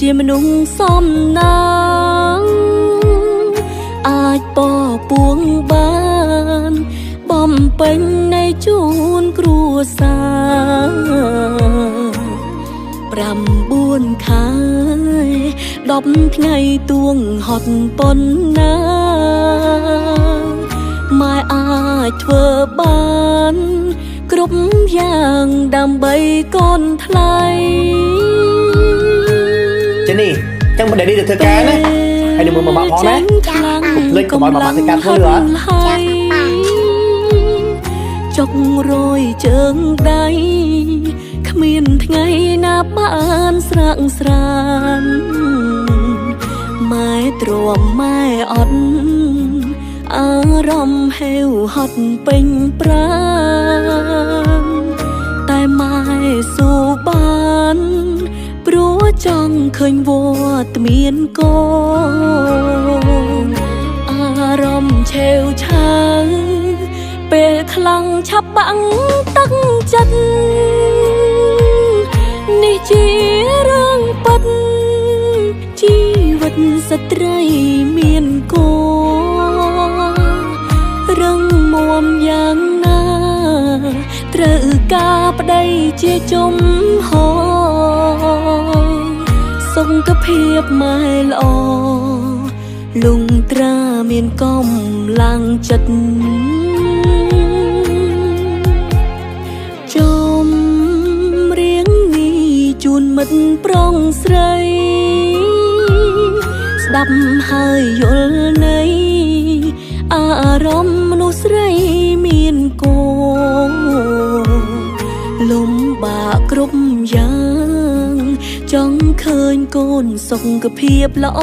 ជាមនុស្សសំណាងអាចបពួងបានបំពេញនៃជួនគ្រួសារ9 ខែ10 ថ្ងៃទួងហត់ប៉ុណ្ណាម៉ែអាចធ្វើបានគ្រប់យ៉ាងដើម្បីកូនថ្លៃចេនេះចឹងមិនដែលនេះទៅធ្វើការណាហើយនឹងមើលមកផងណាលេចកុំឲ្យមកធ្វើការធ្វើហ៎ចុករយជើងដៃគ្មានថ្ងៃណាបានស្រាក់ស្រានម៉ែទ្រាំម៉ែអត់អារម្មណ៍ហេវហត់ពេញប្រាណតែម៉ែស៊ូបានព្រោះចង់ឃើញវត្តមានកូនអារម្មណ៍ឆេវឆាវពេលខ្លាំងឆាប់បាំងទឹកចិត្តនេះជារឿងពិតជីវិតស្ត្រីមានកូនរឹងមាំយ៉ាងណាត្រូវការប្តីជាជំហរសុខភាពម៉ែល្អលុងត្រាមានកម្លាំងចិត្តចំរៀងនេះជូនមិត្តប្រុងស្រីស្ដាប់ហើយយល់ន័យអារម្មណ៍មនុស្សស្រីមានកូនលំបាកគ្រប់យ៉ាងចង់ឃើញកូនសុខភាពល្អ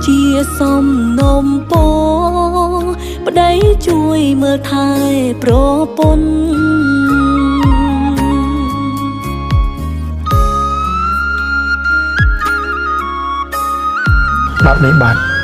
ជាសំណុំពរប្តីជួយមើលថែប្រពន្ធបាត់នេះបាត់